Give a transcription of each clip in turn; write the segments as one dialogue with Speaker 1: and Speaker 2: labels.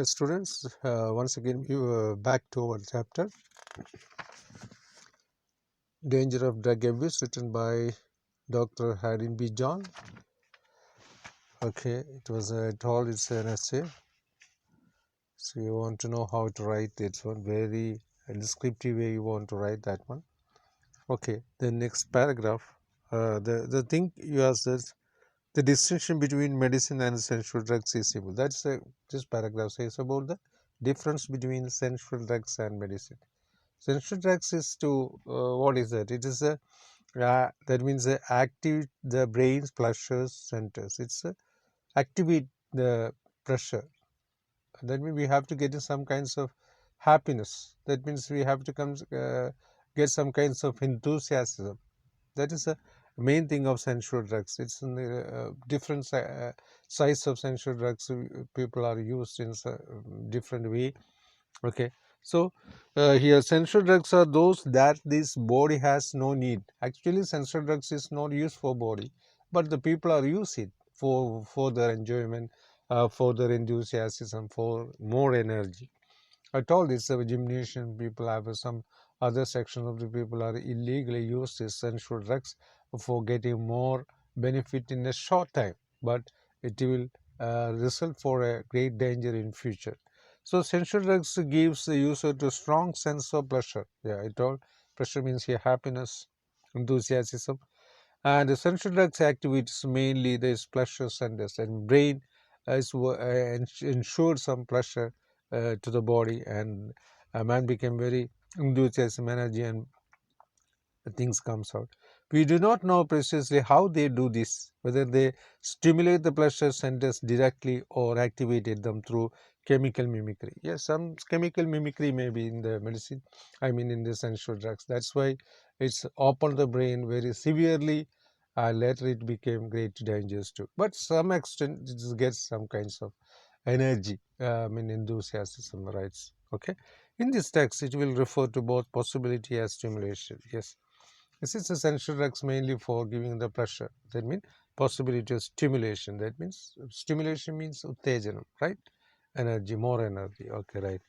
Speaker 1: Students, once again we were back to our chapter Danger of Drug Abuse, written by Dr. Harin B. John. Okay, it was told it's an essay, so you want to know how to write it. One very descriptive way you want to write that one. Okay, the next paragraph, the thing you asked is the distinction between medicine and sensual drugs is simple. That's this paragraph says about the difference between sensual drugs and medicine. Sensory drugs is to what is that? It is a that means activate the brain's pleasure centers. It's activate the pressure. That means we have to get in some kinds of happiness. That means we have to get some kinds of enthusiasm. That is the main thing of sensual drugs. It's in the different size of sensual drugs. People are used in different way. Okay, so here sensual drugs are those that this body has no need. Actually, sensual drugs is not used for body, but the people are use it for their enjoyment, for their enthusiasm, for more energy. I told this gymnasium people have some other section of the people are illegally use these sensual drugs for getting more benefit in a short time, but it will result for a great danger in future. So sensual drugs gives the user to strong sense of pleasure. Yeah, I told pleasure means here happiness, enthusiasm, and the sensual drugs activates mainly this pleasure centers and brain ensures some pleasure to the body, and a man became very enthusiasm, energy, and things comes out. We do not know precisely how they do this, whether they stimulate the pleasure centers directly or activated them through chemical mimicry. Yes, some chemical mimicry may be in the medicine, I mean in the sensual drugs. That's why it's opened the brain very severely. Later it became great dangers too. But some extent it gets some kinds of energy, I mean enthusiasm, rights. Okay. In this text, it will refer to both possibility as stimulation. Yes. This is essential drugs mainly for giving the pressure. That means possibility of stimulation. That means stimulation means uttejanam, right? Energy, more energy. Okay, right.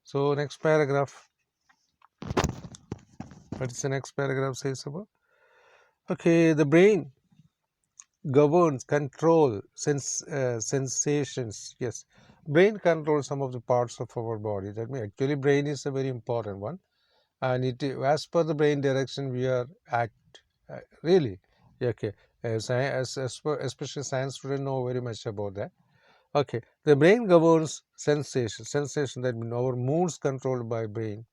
Speaker 1: So next paragraph. What is the next paragraph says about? Okay, the brain governs, control, sensations. Yes, brain controls some of the parts of our body. That means actually brain is a very important one, and it as per the brain direction we are act. Really, okay. Especially science students know very much about that. Okay, the brain governs sensation. Sensation, that means our moods controlled by brain,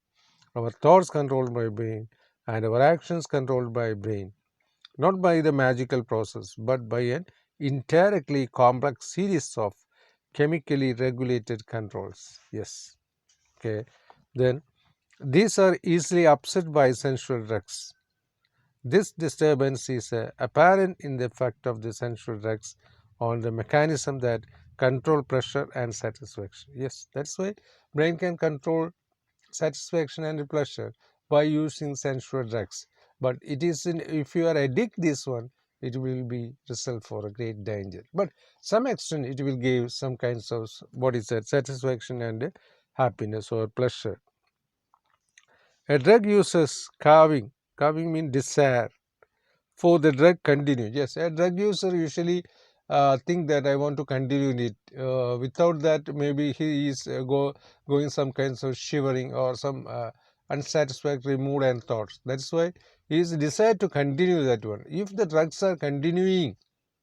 Speaker 1: our thoughts controlled by brain, and our actions controlled by brain. Not by the magical process, but by an indirectly complex series of chemically regulated controls. Yes. Okay. Then these are easily upset by sensual drugs. This disturbance is apparent in the effect of the sensual drugs on the mechanism that control pressure and satisfaction. Yes, that's why brain can control satisfaction and pleasure by using sensual drugs. But it is if you are addict this one, it will be result for a great danger. But some extent it will give some kinds of what is that satisfaction and happiness or pleasure. A drug uses carving. Carving means desire for the drug continue. Yes, a drug user usually think that I want to continue it. Without that, maybe he is going some kinds of shivering or some unsatisfactory mood and thoughts. That's why he is decided to continue that one. If the drugs are continuing,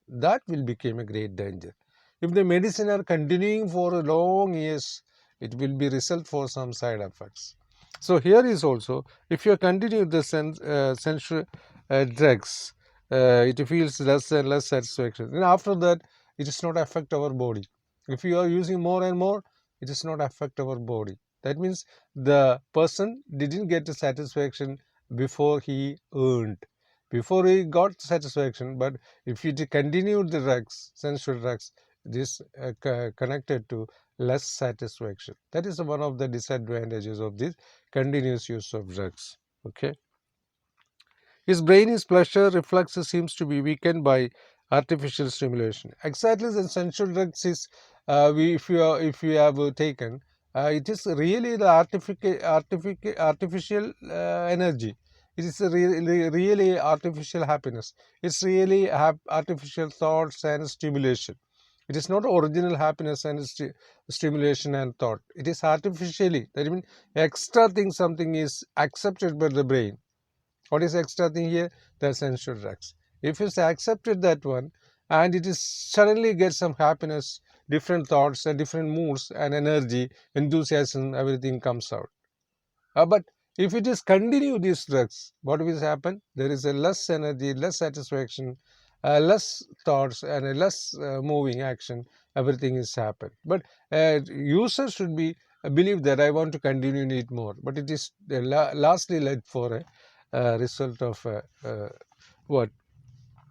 Speaker 1: that will become a great danger. If the medicine are continuing for a long years, it will be result for some side effects. So here is also, if you continue the sensual drugs, it feels less and less satisfaction. And after that, it does not affect our body. If you are using more and more, it does not affect our body. That means the person didn't get the satisfaction before he earned, before he got satisfaction. But if you continue the drugs, sensual drugs, this connected to less satisfaction. That is one of the disadvantages of this continuous use of drugs. Okay. His brain's pleasure reflexes seems to be weakened by artificial stimulation. Exactly, the sensual drugs is if you have taken, it is really the artificial energy. It is really artificial happiness. It's really artificial thoughts and stimulation. It is not original happiness and stimulation and thought. It is artificially. That means extra thing, something is accepted by the brain. What is extra thing here? The sensual drugs. If it's accepted that one, and it is suddenly get some happiness, different thoughts and different moods and energy, enthusiasm, everything comes out. But if it is continue these drugs, what will happen? There is a less energy, less satisfaction, less thoughts, and a less moving action. Everything is happen. But user should be believe that I want to continue it more. But it is lastly led for a result of what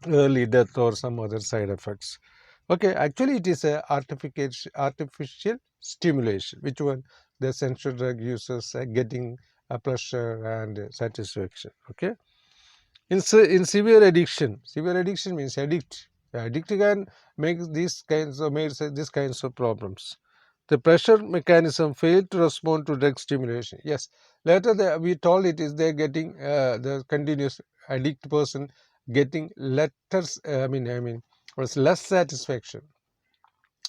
Speaker 1: early death or some other side effects. Okay, actually it is a artificial stimulation. Which one? The sensual drug users are getting a pleasure and satisfaction. Okay. In severe addiction means addict. Addict can make these kinds of problems. The pressure mechanism failed to respond to drug stimulation. Yes, later we told it is they getting the continuous addict person getting letters. Was less satisfaction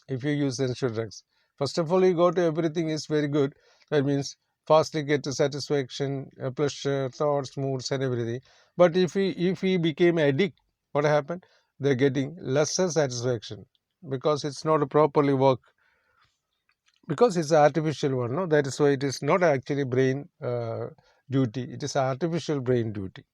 Speaker 1: if you use sensual drugs. First of all, you go to everything is very good. That means fastly get to satisfaction, pleasure, thoughts, moods, and everything. But if he became addict, what happened? They're getting lesser satisfaction because it's not properly work, because it's an artificial one. No, that is why it is not actually brain duty. It is artificial brain duty.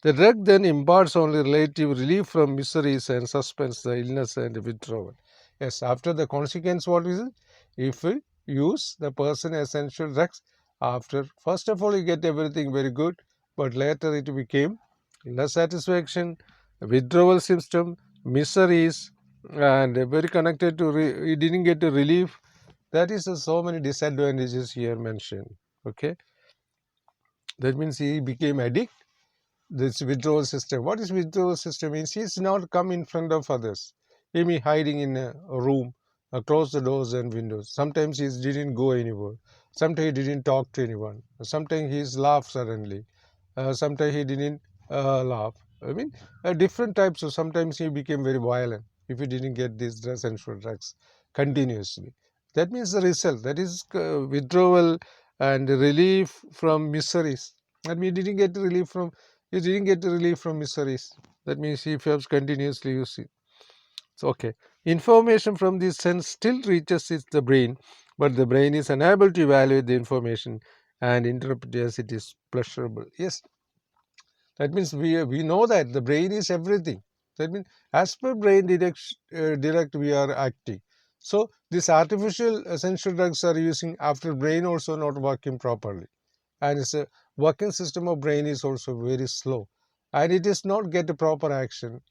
Speaker 1: The drug then imparts only relative relief from miseries and suspends the illness and withdrawal. Yes, after the consequence, what is it? If we use the person essential drugs, after first of all you get everything very good, but later it became less satisfaction, withdrawal system, miseries, and very connected to you didn't get a relief. That is so many disadvantages here mentioned. Okay, that means he became addict. This withdrawal system. What is withdrawal system? Means he is not come in front of others. He may hiding in a room, close the doors and windows. Sometimes he didn't go anywhere. Sometimes he didn't talk to anyone. Sometimes he laughed suddenly. Sometimes he didn't laugh. Different types of. Sometimes he became very violent if he didn't get these essential drugs continuously. That means the result. That is withdrawal and relief from miseries. That means he didn't get relief from miseries. That means he feels continuously using. So, okay. Information from this sense still reaches the brain, but the brain is unable to evaluate the information and interpret as it is pleasurable. Yes. That means we know that the brain is everything. That means as per brain direct we are acting. So these artificial essential drugs are using after brain also not working properly, and its a working system of brain is also very slow, and it is not get a proper action,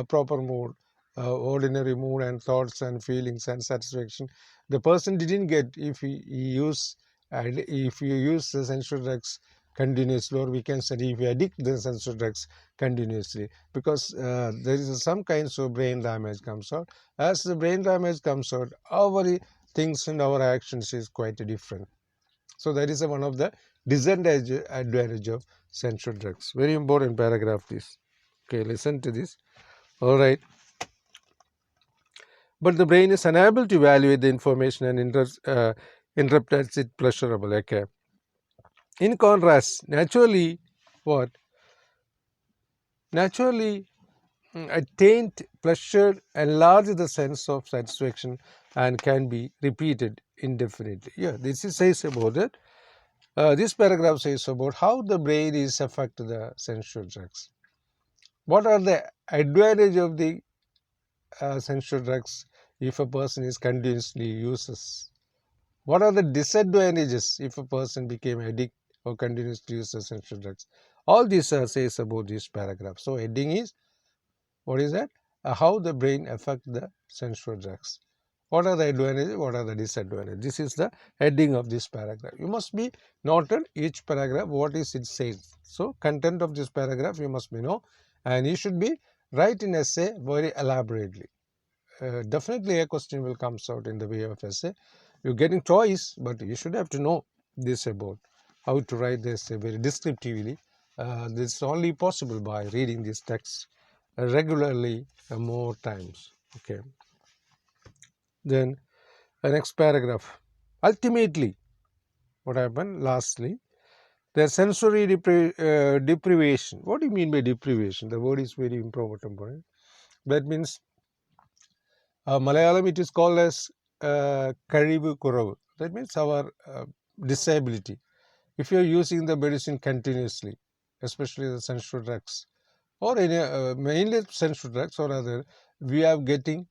Speaker 1: proper mood, ordinary mood and thoughts and feelings and satisfaction. The person didn't get if you use the sensory drugs continuously, or we can say if you addict the sensory drugs continuously, because there is some kinds of brain damage comes out. As the brain damage comes out, our things and our actions is quite different. So that is one of the disadvantage of sensual drugs. Very important paragraph this. Okay, listen to this. All right. But the brain is unable to evaluate the information and interprets it pleasurable. Okay. In contrast, naturally, what? Naturally attained pleasure enlarges the sense of satisfaction and can be repeated indefinitely. Yeah, this says about it. This paragraph says about how the brain is affect the sensual drugs. What are the advantage of the sensual drugs if a person is continuously uses? What are the disadvantages if a person became addict or continuously uses sensual drugs? All this says about this paragraph. So heading is, what is that? How the brain affect the sensual drugs. What are the advantages? What are the disadvantages? This is the heading of this paragraph. You must be noted each paragraph what is it says. So content of this paragraph you must be know, and you should be write in essay very elaborately. definitely a question will comes out in the way of essay. You're getting choice, but you should have to know this about how to write this very descriptively. This is only possible by reading this text regularly more times. Okay. Then the next paragraph. Ultimately, what happened? Lastly, the sensory deprivation. What do you mean by deprivation? The word is very important. Right? That means Malayalam it is called as Karivu Kuravu. That means our disability. If you are using the medicine continuously, especially the sensual drugs, or any mainly sensual drugs or other, we are getting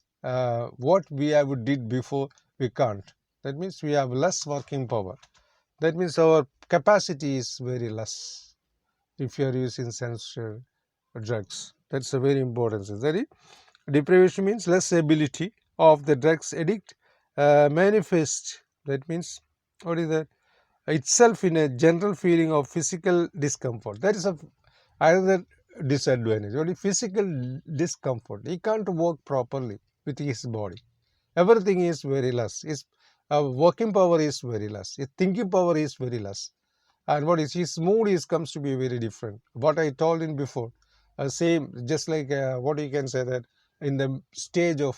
Speaker 1: what we have did before we can't. That means we have less working power. That means our capacity is very less if you are using sensual drugs. That's a very important thing. That is, deprivation means less ability of the drugs addict manifest. That means what is that? Itself in a general feeling of physical discomfort. That is another disadvantage. Only physical discomfort. He can't work properly with his body. Everything is very less. His working power is very less. His thinking power is very less. And what is his mood is comes to be very different. What I told in before, same just like what you can say that in the stage of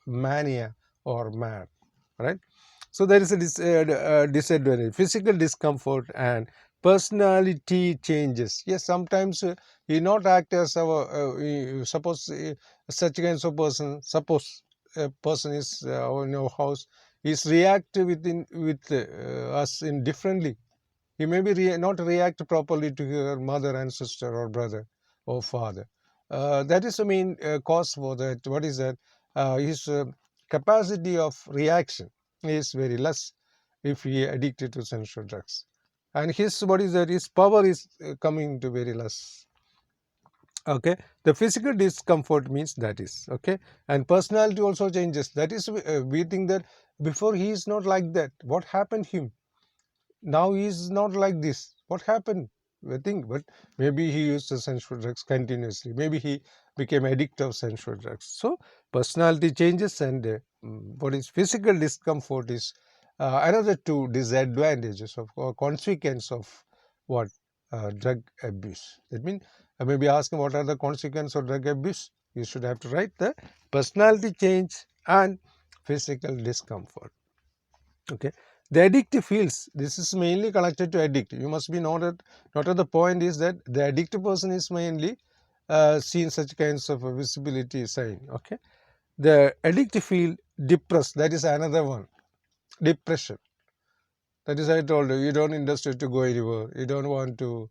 Speaker 1: mania or mad, right? So there is a disadvantage, physical discomfort and personality changes. Yes, sometimes he not act as our suppose such kinds of person. Suppose a person is in our house is react with us in differently. He may be not react properly to her mother and sister or brother or father. That is the main cause for that. What is that? His capacity of reaction is very less if he addicted to sensual drugs. And his what is that? His power is coming to very less. Okay, the physical discomfort means that is okay, and personality also changes. That is, we think that before he is not like that. What happened him? Now he is not like this. What happened? I think, but maybe he used the sensual drugs continuously. Maybe he became addict of sensual drugs. So personality changes, and what is physical discomfort is another two disadvantages of or consequence of what drug abuse. That means I may be asking what are the consequences of drug abuse. You should have to write the personality change and physical discomfort. Okay, the addictive fields, this is mainly connected to addict. You must be noted the point is that the addicted person is mainly seen such kinds of a visibility sign. Okay, the addictive field depressed, that is another one. Depression, that is I told you, you don't interested to go anywhere, you don't want to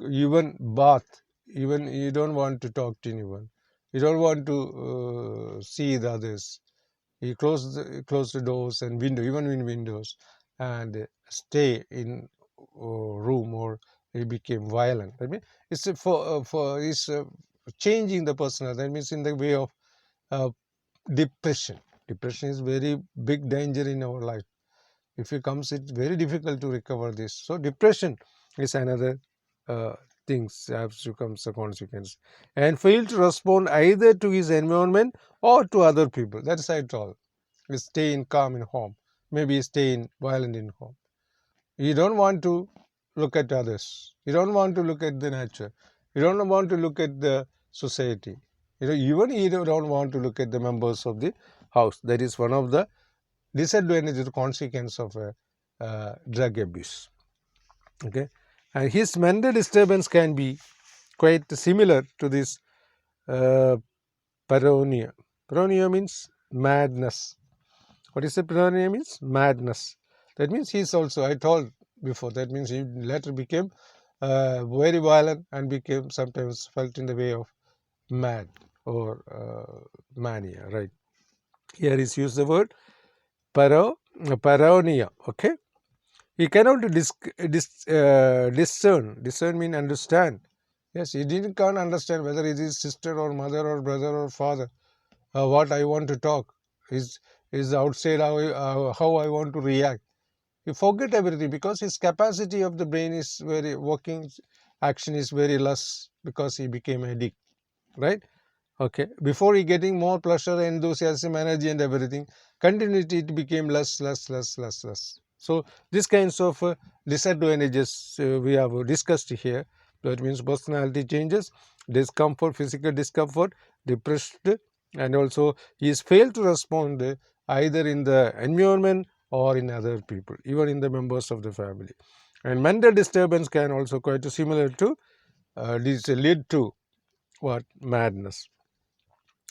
Speaker 1: even bath, even you don't want to talk to anyone, you don't want to see the others. He closed the doors and window, even in windows, and stay in room, or he became violent. I mean, it's for it's changing the personal. That means in the way of uh, depression. Depression is very big danger in our life. If it comes, it's very difficult to recover this. So depression is another uh, things has to come as a consequence, and fail to respond either to his environment or to other people. That's it all. Stay in calm in home, maybe stay in violent in home. You don't want to look at others, you don't want to look at the nature, you don't want to look at the society, even you don't want to look at the members of the house. That is one of the disadvantages, the consequence of drug abuse. Okay, and his mental disturbance can be quite similar to this uh, paranoia. Paranoia means madness. What is a paranoia means? Madness. That means he is also, I told before, that means he later became very violent and became sometimes felt in the way of mad or mania, right? Here is used the word paranoia, okay? He cannot discern. Discern means understand. Yes, he can't understand whether it is sister or mother or brother or father. What I want to talk is outside how I want to react. He forget everything because his capacity of the brain is very working action is very less because he became addict, right? Okay, before he getting more pleasure, enthusiasm, energy and everything, continuity it became less. So these kinds of disadvantages we have discussed here. That means personality changes, discomfort, physical discomfort, depressed, and also he is failed to respond either in the environment or in other people, even in the members of the family. And mental disturbance can also quite similar to this lead to what madness.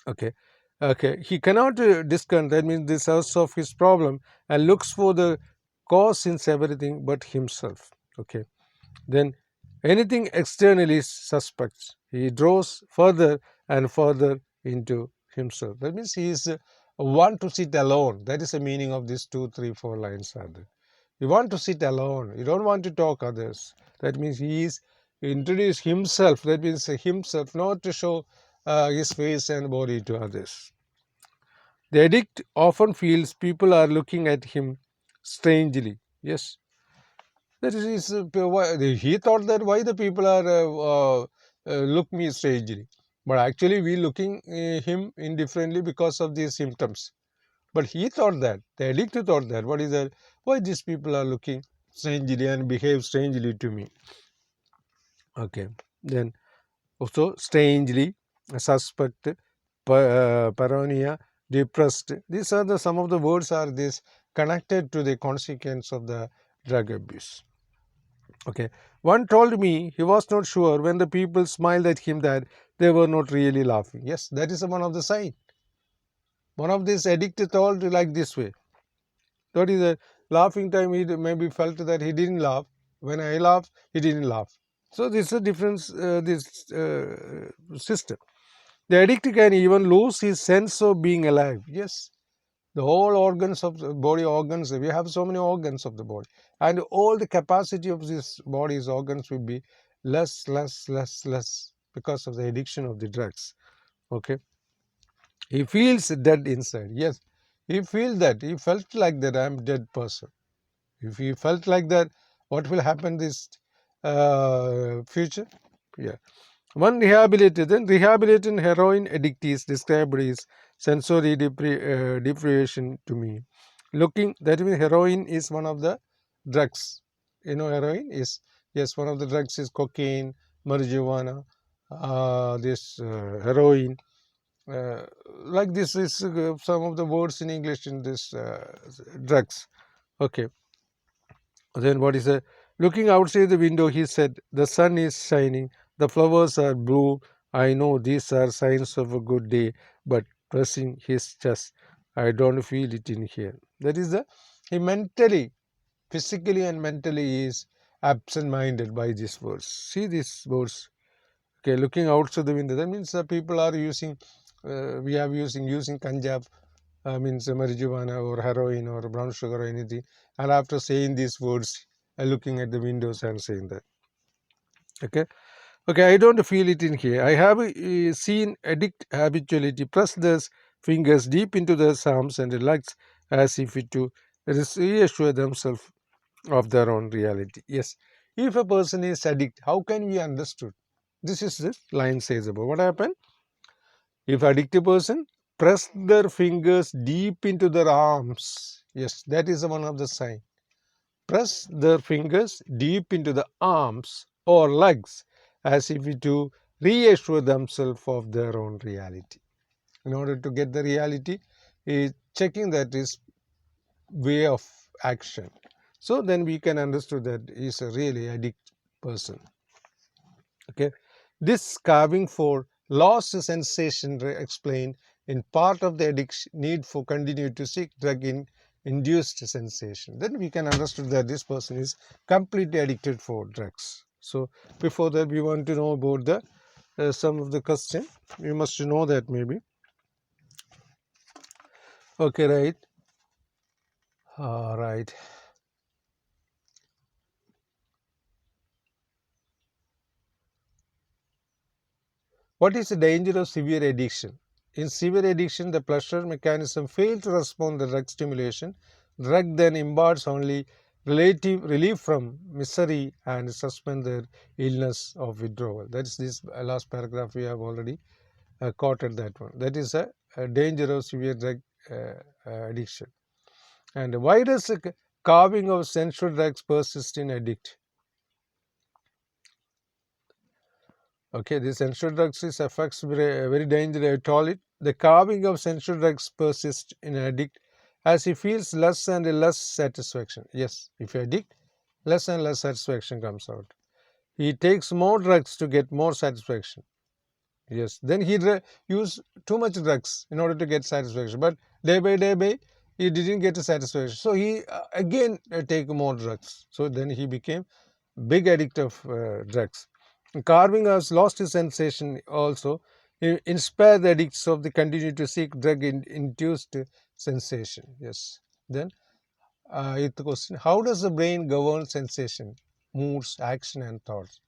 Speaker 1: Okay, okay. He cannot discern. That means the source of his problem and looks for the cause in everything but himself. Okay. Then anything externally suspects. He draws further and further into himself. That means he is want to sit alone. That is the meaning of these 2, 3, 4 lines are there. You want to sit alone. You don't want to talk others. That means he is introduce himself. That means himself, not to show his face and body to others. The addict often feels people are looking at him strangely. Yes, that is he thought that why the people are look me strangely, but actually we looking him indifferently because of these symptoms. But he thought that the addict thought that what is that? Why these people are looking strangely and behave strangely to me? Okay, then also strangely, suspect, paranoia, depressed. These are the some of the words are this connected to the consequence of the drug abuse. Okay, one told me he was not sure when the people smiled at him that they were not really laughing. Yes, that is one of the sign. One of these addicted told like this way. That is a laughing time. He maybe felt that he didn't laugh. When I laughed, he didn't laugh. So this is a difference. This system. The addict can even lose his sense of being alive. Yes, the whole organs of the body organs. We have so many organs of the body, and all the capacity of this body's organs will be less because of the addiction of the drugs. Okay, he feels dead inside. Yes, he feels that. He felt like that. I'm a dead person. If he felt like that, what will happen this future? Yeah. One rehabilitated heroin addict is described as sensory deprivation to me. Looking, that means heroin is one of the drugs. You know, heroin is, yes, one of the drugs is cocaine, marijuana, this heroin. Like this is some of the words in English in this drugs. Okay. Then what is a looking outside the window? He said, "The sun is shining, the flowers are blue. I know these are signs of a good day, but pressing his chest, I don't feel it in here." That is the he mentally, physically, and mentally is absent-minded by these words. See these words. Okay, looking outside the window. That means the people are using. We are using kanjab, means marijuana or heroin or brown sugar or anything, and after saying these words, looking at the windows and saying that. Okay, okay, I don't feel it in here. I have seen addict habitually press their fingers deep into their arms and relax as if it to reassure themselves of their own reality. Yes, if a person is addict, how can we understood? This is this line says about what happened. If addicted person press their fingers deep into their arms, yes, that is one of the sign. Press their fingers deep into the arms or legs as if to reassure themselves of their own reality. In order to get the reality, is checking that is way of action. So then we can understand that he is a really addict person. Okay, this carving for lost sensation explained in part of the addiction need for continue to seek drug in induced sensation. Then we can understand that this person is completely addicted for drugs. So before that, we want to know about the some of the question. You must know that maybe. Okay, right. All right. What is the danger of severe addiction? In severe addiction, the pleasure mechanism fails to respond to drug stimulation. Drug then imparts only relative relief from misery and suspend their illness of withdrawal. That is this last paragraph we have already quoted that one. That is a danger of severe drug addiction. And why does the carving of sensual drugs persist in addict? Okay, the sensual drugs is affects very dangerous. I told it. The carving of sensual drugs persists in an addict as he feels less and less satisfaction. Yes, if you addict, less and less satisfaction comes out. He takes more drugs to get more satisfaction. Yes, then he use too much drugs in order to get satisfaction. But day by, he didn't get a satisfaction. So he again take more drugs. So then he became big addict of drugs. Carving has lost his sensation also. Inspire the addicts of the continue to seek drug-induced sensation. Yes. Then, eighth question: how does the brain govern sensation, moods, action, and thoughts?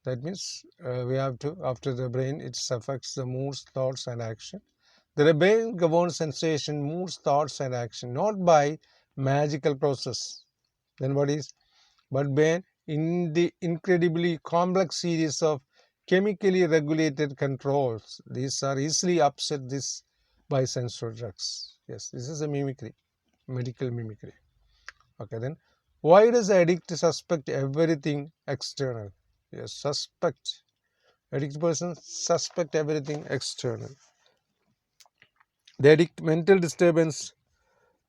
Speaker 1: That means we have to, after the brain, it affects the moods, thoughts, and action. The brain governs sensation, moods, thoughts, and action not by magical process. Then what is? But brain in the incredibly complex series of chemically regulated controls. These are easily upset this by sensory drugs. Yes, this is a mimicry, medical mimicry. Okay, then why does the addict suspect everything external? Yes, suspect. Addict person suspect everything external. The addict mental disturbance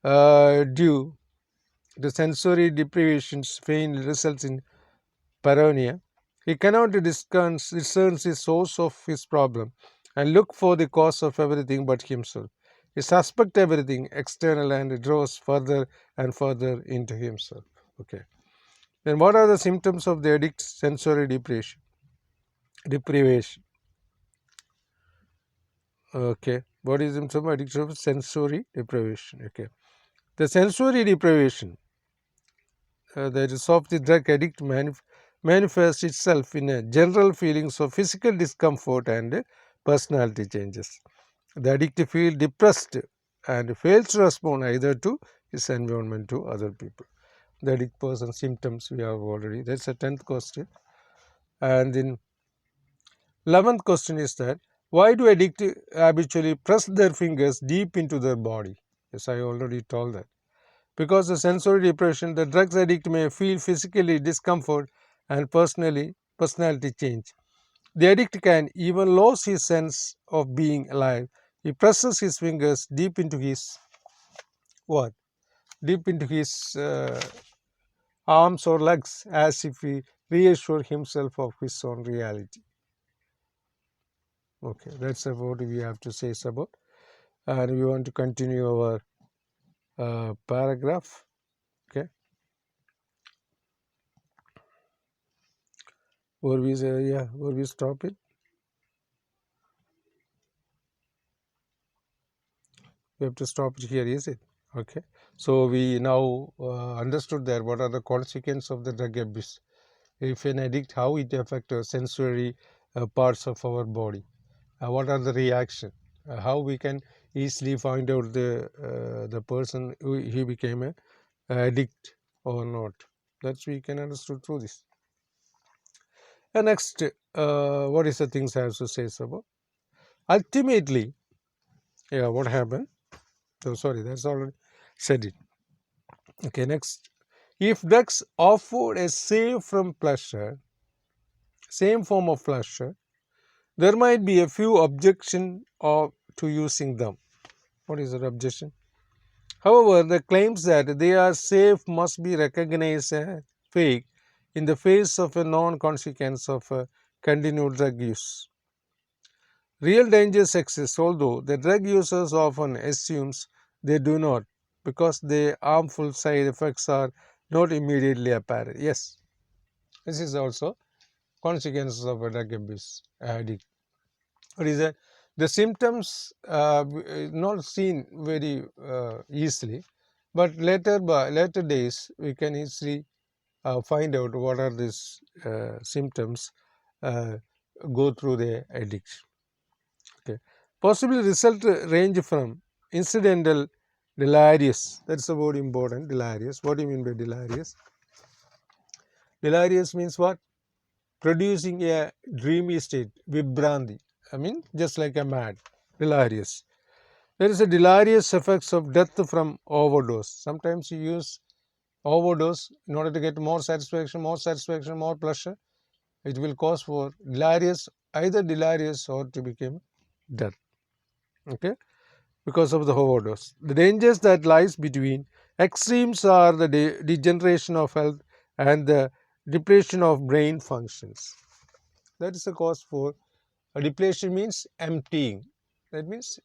Speaker 1: due to sensory deprivations pain results in paranoia. He cannot discern the source of his problem and look for the cause of everything but himself. He suspects everything external and draws further and further into himself. Okay. Then what are the symptoms of the addict's sensory deprivation? Okay. What is the symptom of addiction of sensory deprivation? Okay. The sensory deprivation that is of the drug addict manifests itself in a general feelings of physical discomfort and personality changes. The addict feels depressed and fails to respond either to his environment to other people. The addict person symptoms we have already. That's a 10th question. And in 11th question is that why do addicts habitually press their fingers deep into their body? Yes, I already told that. Because of sensory depression, the drugs addict may feel physically discomfort and personality change. The addict can even lose his sense of being alive. He presses his fingers deep into his what? Deep into his arms or legs as if he reassure himself of his own reality. Okay, that's about we have to say about, and we want to continue our paragraph. Okay. Where we say, where we stop it? We have to stop it here, is it? Okay. So we now understood that what are the consequences of the drug abuse. If an addict, how it affects sensory parts of our body. What are the reaction? How we can easily find out the person who he became a addict or not. That's we can understood through this. And next, what is the things I have to say about? Ultimately, what happened? Oh, sorry, that's already said it. Okay, next. If drugs offered a same from pleasure, same form of pleasure, there might be a few objection to using them. What is the objection? However, the claims that they are safe must be recognized as fake in the face of a non-consequence of continued drug use. Real dangers exist, although the drug users often assumes they do not, because the harmful side effects are not immediately apparent. Yes, this is also consequences of a drug abuse addict. What is that? The symptoms not seen very easily, but later days we can easily find out what are these symptoms go through the addiction. Okay, possibly result range from incidental delirious. That's the word important. Delirious. What do you mean by delirious? Delirious means what? Producing a dreamy state, vibranti. just like a mad, delirious. There is a delirious effects of death from overdose. Sometimes you use overdose in order to get more satisfaction, more pleasure. It will cause for delirious, either delirious or to become death. Okay, because of the overdose. The dangers that lies between extremes are the degeneration of health and the depletion of brain functions. That is the cause for depletion means emptying. That means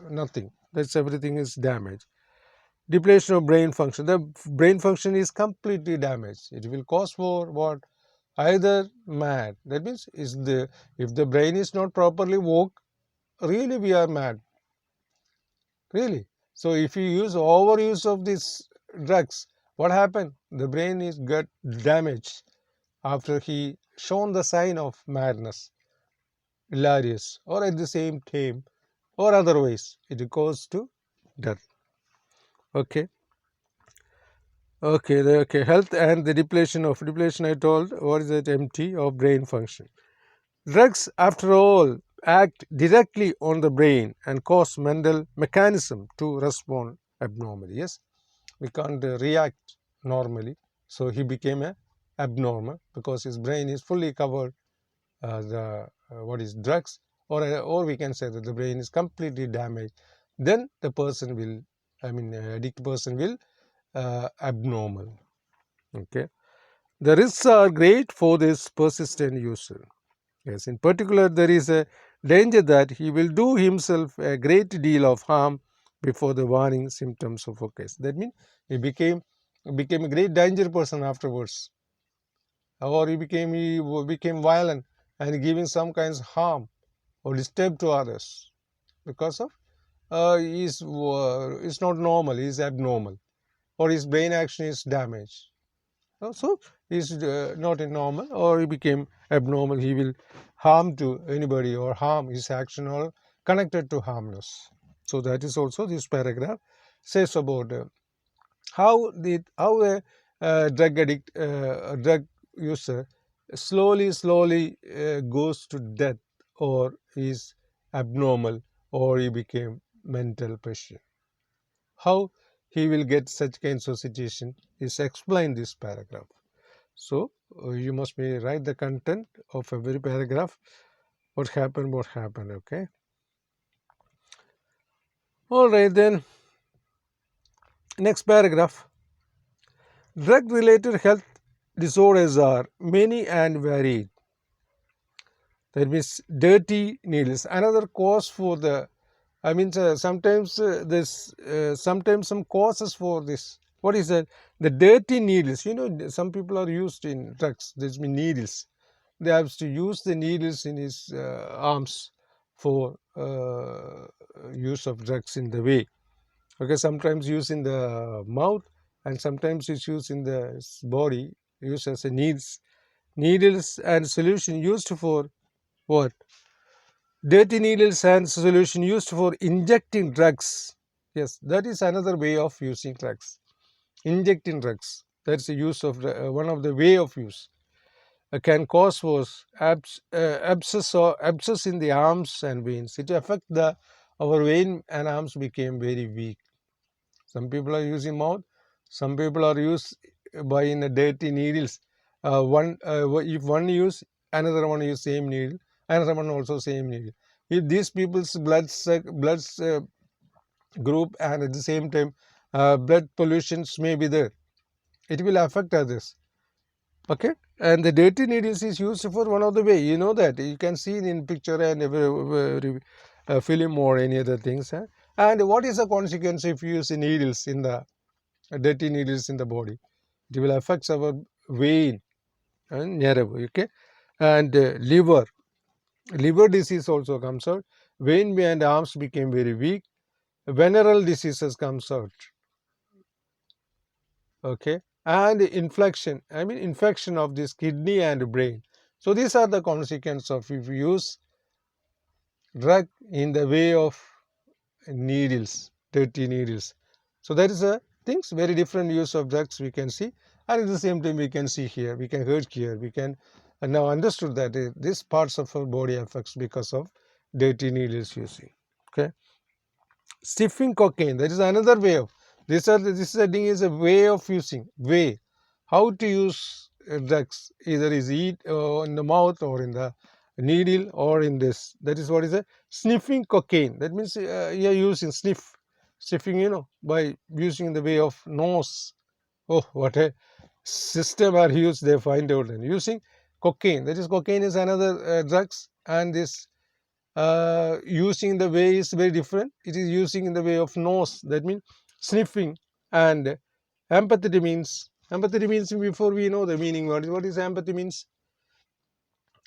Speaker 1: nothing. That's everything is damaged. Depletion of brain function. The brain function is completely damaged. It will cause for what? Either mad. That means if the brain is not properly woke, really we are mad. Really. So if you use overuse of these drugs, what happened? The brain is got damaged after he shown the sign of madness, hilarious, or at the same time, or otherwise, it goes to death. Okay. Okay. Health and the depletion. I told, what is it? Empty of brain function. Drugs, after all, act directly on the brain and cause mental mechanism to respond abnormally. Yes, we can't react normally. So he became a abnormal because his brain is fully covered the what is drugs, or we can say that the brain is completely damaged. Then the person will, addict person will abnormal. Okay, the risks are great for this persistent user. Yes, in particular, there is a danger that he will do himself a great deal of harm before the warning symptoms of occurs. That means he became a great danger person afterwards, or he became violent and giving some kinds of harm or disturb to others because of is not normal, he is abnormal, or his brain action is damaged. So he is not a normal, or he became abnormal. He will harm to anybody or harm his action or connected to harmless. So that is also this paragraph says about how a drug addict, a drug user slowly goes to death, or is abnormal, or he became mental patient. How he will get such kinds of situation is explained this paragraph. So you must be write the content of every paragraph. What happened? Okay. All right then. Next paragraph. Drug-related health disorders are many and varied. That means dirty needles. Another cause for the, sometimes sometimes some causes for this. What is that? The dirty needles. Some people are used in drugs. There's mean needles. They have to use the needles in his arms for use of drugs in the way. Okay, sometimes used in the mouth, and sometimes it's used in the body, used as a needles and solution used for what? Dirty needles and solution used for injecting drugs. Yes, that is another way of using drugs. Injecting drugs. That's the use of one of the way of use. Can cause was abscess in the arms and veins. It affect our vein and arms became very weak. Some people are using mouth. Some people are used by in a dirty needles. If one use, another one use same needle, another one also same needle. If these people's blood group, and at the same time blood pollutions may be there, it will affect others. Okay, and the dirty needles is used for one of the way. You know that you can see in picture and every film or any other things. And what is the consequence if you use needles in the dirty needles in the body? It will affect our vein and nerve. Okay, and liver disease also comes out. Vein and arms became very weak. Venereal diseases comes out. Okay, and infection of this kidney and brain. So these are the consequences of if you use drug in the way of needles, dirty needles. So that is a things, very different use of drugs we can see, and at the same time we can see here, we can heard here, we can And now understood that these parts of our body affects because of dirty needles using. Okay, sniffing cocaine, that is another way of this setting is a way of using how to use drugs, either is eat in the mouth or in the needle or in this. That is what is a sniffing cocaine. That means you are using sniffing, by using the way of nose. Oh, what a system are used, they find out. And using cocaine, that is cocaine is another drugs, and this using the way is very different. It is using in the way of nose, that means sniffing. And empathy means before we know the meaning, what is empathy means?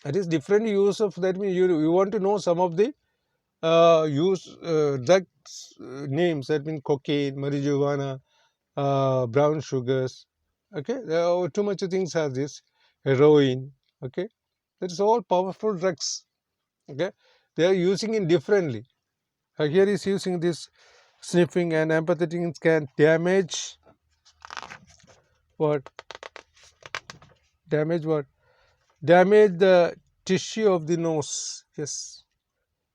Speaker 1: That is different use of, that means you want to know some of the use drugs names, that means cocaine, marijuana, brown sugars. Okay, there are too much things are this, heroin. Okay, that is all powerful drugs. Okay, they are using it differently. Here is using this sniffing, and empathetic can damage what? Damage what? Damage the tissue of the nose. Yes,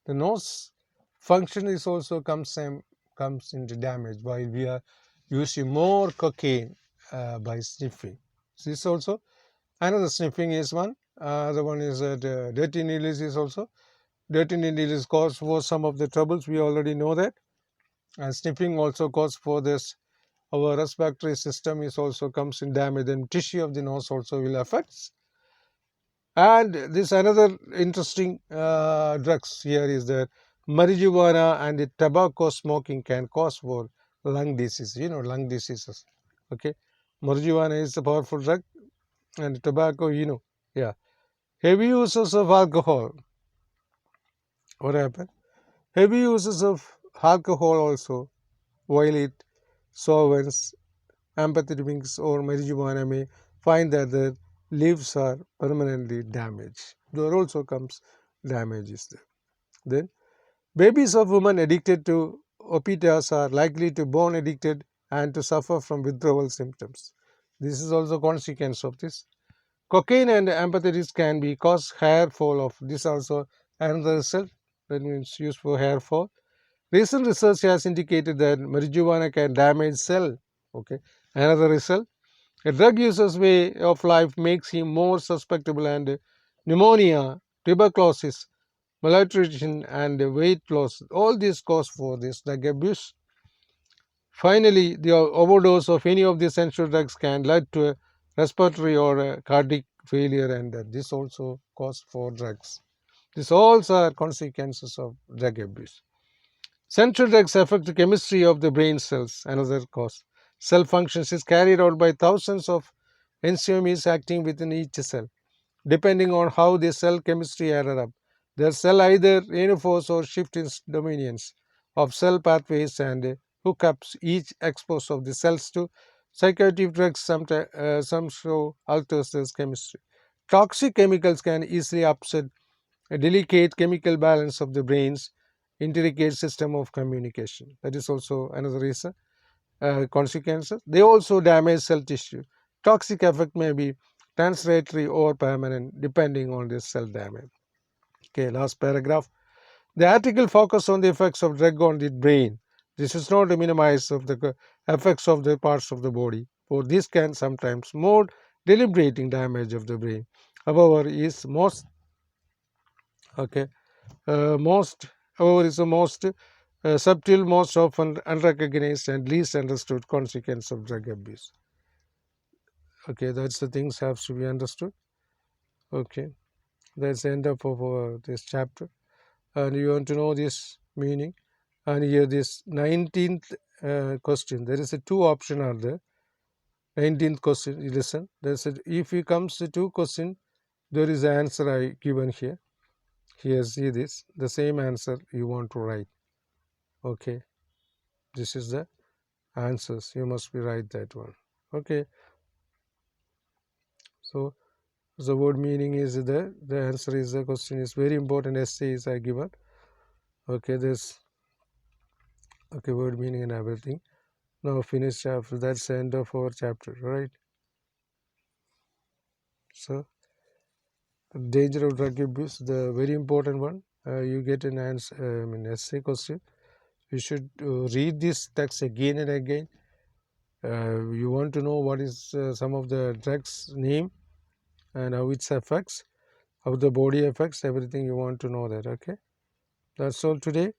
Speaker 1: the nose function is also comes into damage while we are using more cocaine by sniffing. This also another sniffing is one. The one is dirty needles is also. Dirty needles cause for some of the troubles. We already know that. And sniffing also cause for this. Our respiratory system is also comes in damage, and tissue of the nose also will affect. And this another interesting drugs here is that marijuana and the tobacco smoking can cause for lung disease. Lung diseases. Okay, marijuana is a powerful drug, and tobacco. Yeah. Heavy uses of alcohol. What happened? Heavy uses of alcohol also, while it softens amphetamines or marijuana, may find that their lives are permanently damaged. There also comes damages there. Then babies of women addicted to opiates are likely to born addicted and to suffer from withdrawal symptoms. This is also consequence of this. Cocaine and amphetamines can be cause hair fall of this also another result, that means used for hair fall. Recent research has indicated that marijuana can damage cell. Okay, another result. A drug user's way of life makes him more susceptible, and pneumonia, tuberculosis, malnutrition, and weight loss. All these cause for this drug abuse. Finally, the overdose of any of the essential drugs can lead to a respiratory or a cardiac failure, and this also cause for drugs. These all are consequences of drug abuse. Central drugs affect the chemistry of the brain cells, another cause. Cell functions is carried out by thousands of enzymes acting within each cell. Depending on how the cell chemistry added up, the cell either reinforce or shift its dominions of cell pathways and hookups, each expose of the cells to psychoactive drugs. Some show alters this chemistry. Toxic chemicals can easily upset a delicate chemical balance of the brain's intricate system of communication. That is also another reason. Consequences. They also damage cell tissue. Toxic effect may be transitory or permanent depending on the cell damage. Okay, last paragraph. The article focuses on the effects of drug on the brain. This is not a minimize of the effects of the parts of the body, for this can sometimes more deliberating damage of the brain. However, is most okay most however is the most subtle, most often unrecognized, and least understood consequence of drug abuse. Okay, that's the things have to be understood. Okay, that's the end of this chapter, and you want to know this meaning. And here this 19th question, there is a two option are there. 19th question, you listen. There's a, if it comes to two question, there is an answer I given here. Here, see this, the same answer you want to write. Okay, this is the answers. You must be write that one. Okay, so the word meaning is there. The answer is the question is very important. Essay is I given. Okay, this okay word meaning and everything. Now finish chapter. That's the end of our chapter, right? So danger of drug abuse, the very important one. You get an answer, essay question. You should read this text again and again. You want to know what is some of the drugs name and how it affects, how the body affects, everything you want to know that. Okay, that's all today.